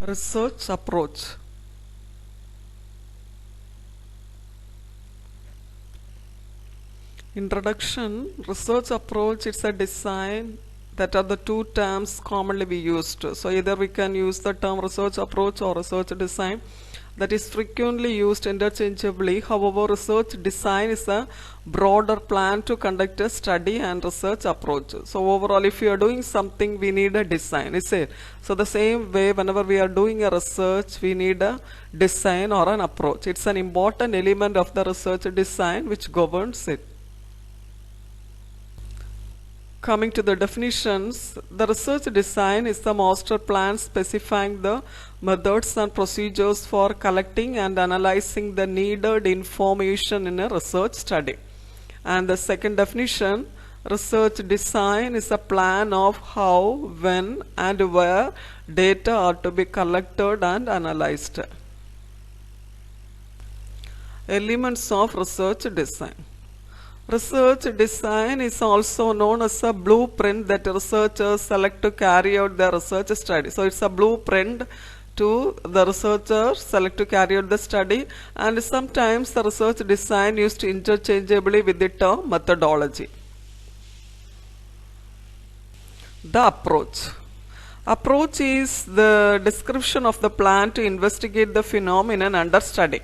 Research approach. Introduction. Research approach is a design that are the two terms commonly we used. So either we can use the term research approach or research design, that is frequently used interchangeably. However, research design is a broader plan to conduct a study and research approach. So overall, if you are doing something, we need a design, is it? So the same way, whenever we are doing a research, we need a design or an approach. It's an important element of the research design which governs it. Coming to the definitions, the research design is the master plan specifying the methods and procedures for collecting and analyzing the needed information in a research study. And the second definition, research design is a plan of how, when, and where data are to be collected and analyzed. Elements of research design. Research design is also known as a blueprint that researchers select to carry out their research study. So it's a blueprint to the researchers select to carry out the study, and sometimes the research design used interchangeably with the term methodology. The approach. Approach is the description of the plan to investigate the phenomenon under study.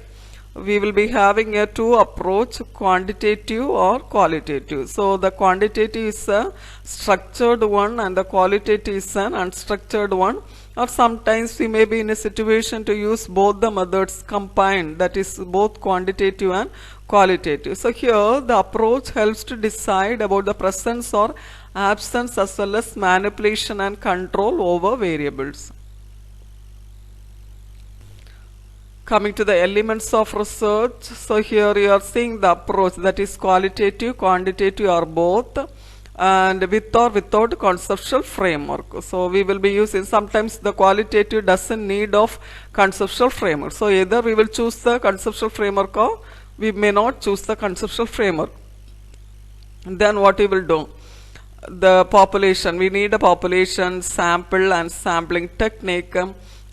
We will be having a two approach, quantitative or qualitative. So the quantitative is a structured one and the qualitative is an unstructured one, or sometimes we may be in a situation to use both the methods combined, that is both quantitative and qualitative. So here the approach helps to decide about the presence or absence as well as manipulation and control over variables. Coming to the elements of research, so here you are seeing the approach, that is qualitative, quantitative or both, and with or without conceptual framework. So we will be using, sometimes the qualitative doesn't need of conceptual framework. So either we will choose the conceptual framework or we may not choose the conceptual framework. And then what we will do? The population, we need a population sample and sampling technique,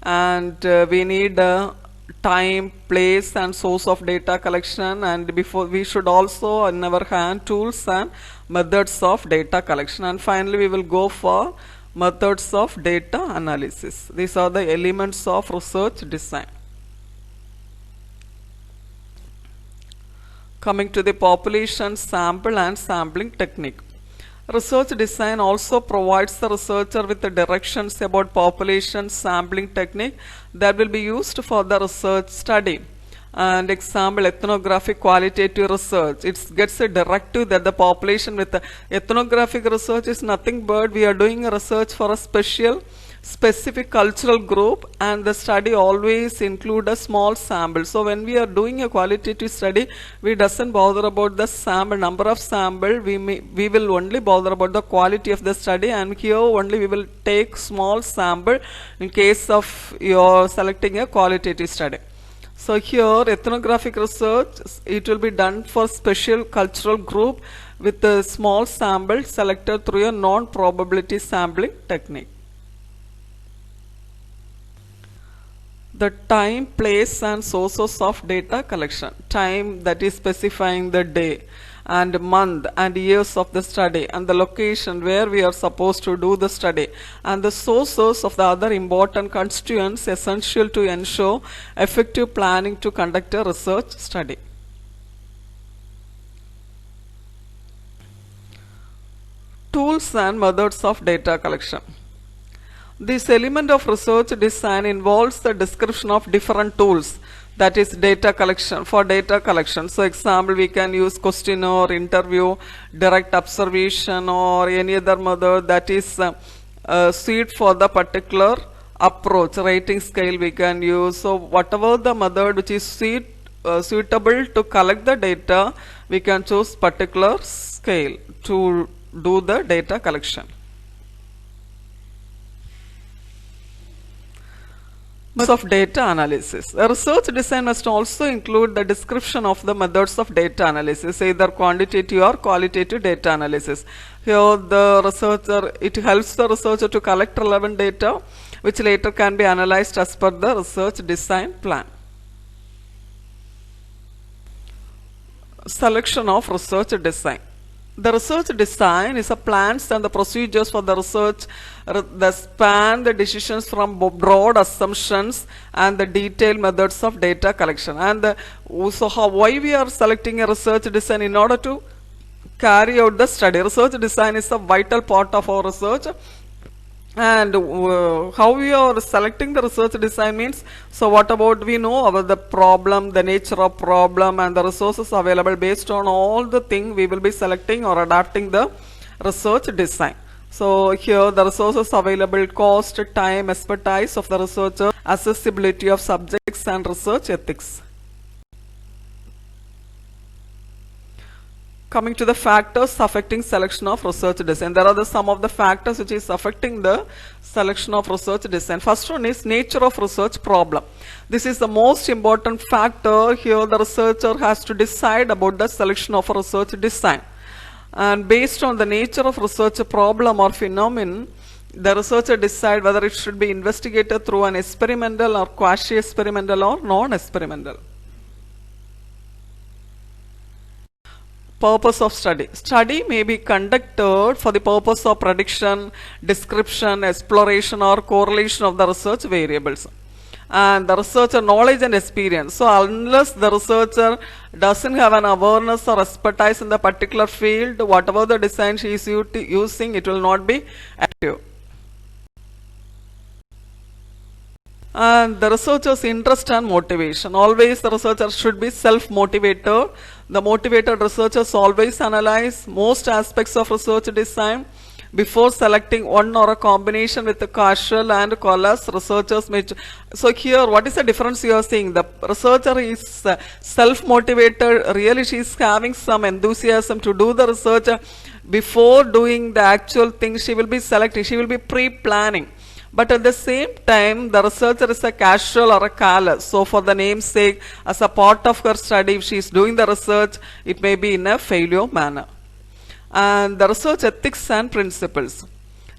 and we need a time, place and source of data collection, and before we should also in our hand tools and methods of data collection, and finally we will go for methods of data analysis. These are the elements of research design. Coming to the population sample and sampling technique. Research design also provides the researcher with the directions about population sampling technique that will be used for the research study. And example, ethnographic qualitative research, it gets a directive that the population with the ethnographic research is nothing but we are doing a research for a specific cultural group, and the study always include a small sample. So when we are doing a qualitative study, we doesn't bother about the sample number of sample, we will only bother about the quality of the study, and here only we will take small sample in case of your selecting a qualitative study. So here ethnographic research, it will be done for special cultural group with a small sample selected through a non-probability sampling technique. The time, place and sources of data collection. Time, that is specifying the day and month and years of the study, and the location where we are supposed to do the study, and the sources of the other important constituents essential to ensure effective planning to conduct a research study. Tools and methods of data collection. This element of research design involves the description of different tools, that is data collection, for data collection. So example, we can use questionnaire, interview, direct observation or any other method that is suited for the particular approach. Rating scale we can use. So whatever the method which is suitable to collect the data, we can choose particular scale to do the data collection. Methods of data analysis. The research design must also include the description of the methods of data analysis, either quantitative or qualitative data analysis. Here it helps the researcher to collect relevant data which later can be analyzed as per the research design plan. Selection of research design. The research design is a plans and the procedures for the research that span the decisions from broad assumptions and the detailed methods of data collection. And why we are selecting a research design? In order to carry out the study. Research design is a vital part of our research. And how we are selecting the research design means, so what about we know about the problem, the nature of problem and the resources available. Based on all the thing we will be selecting or adapting the research design. So here the resources available, cost, time, expertise of the researcher, accessibility of subjects and research ethics. Coming to the factors affecting selection of research design. There are some of the factors which is affecting the selection of research design. First one is nature of research problem. This is the most important factor. Here the researcher has to decide about the selection of a research design. And based on the nature of research problem or phenomenon, the researcher decide whether it should be investigated through an experimental or quasi-experimental or non-experimental. Purpose of study. Study may be conducted for the purpose of prediction, description, exploration or correlation of the research variables. And the researcher knowledge and experience. So unless the researcher doesn't have an awareness or expertise in the particular field, whatever the design she is using, it will not be active. And the researcher's interest and motivation. Always the researcher should be self-motivated. The motivated researchers always analyze most aspects of research design before selecting one or a combination with the casual and callous researchers. So here what is the difference you are seeing? The researcher is self-motivated. Really she is having some enthusiasm to do the research. Before doing the actual thing she will be selecting. She will be pre-planning. But at the same time, the researcher is a casual or a callous. So for the name's sake, as a part of her study, if she is doing the research, it may be in a failure manner. And the research ethics and principles.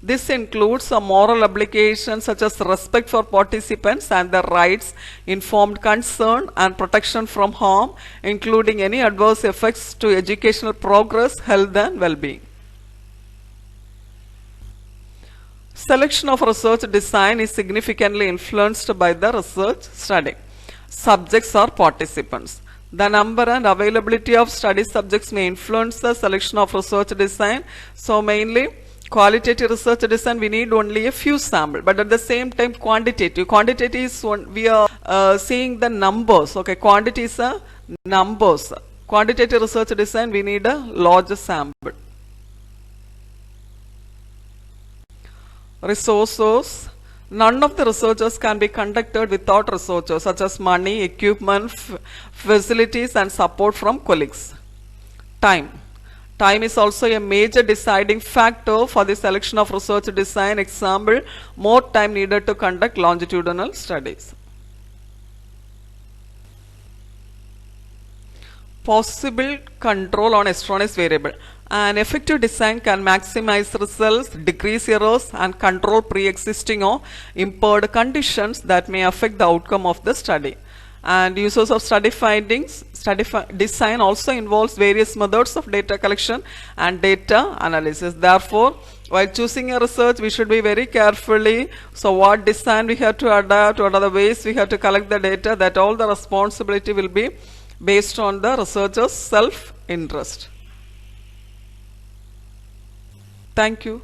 This includes a moral obligation such as respect for participants and their rights, informed consent and protection from harm, including any adverse effects to educational progress, health and well-being. Selection of research design is significantly influenced by the research study. Subjects or participants. The number and availability of study subjects may influence the selection of research design. So mainly qualitative research design we need only a few samples, but at the same time quantitative. Quantitative is one, we are seeing the numbers. Okay, quantity is a numbers. Quantitative research design we need a larger sample. Resources. None of the researches can be conducted without researchers, such as money, equipment, facilities and support from colleagues. Time. Time is also a major deciding factor for the selection of research design. Example, more time needed to conduct longitudinal studies. Possible control on erroneous variable. An effective design can maximize results, decrease errors and control pre-existing or impaired conditions that may affect the outcome of the study. And uses of study findings. Design also involves various methods of data collection and data analysis. Therefore, while choosing a research, we should be very carefully. So what design we have to adapt, what are the ways we have to collect the data, that all the responsibility will be based on the researcher's self-interest. Thank you.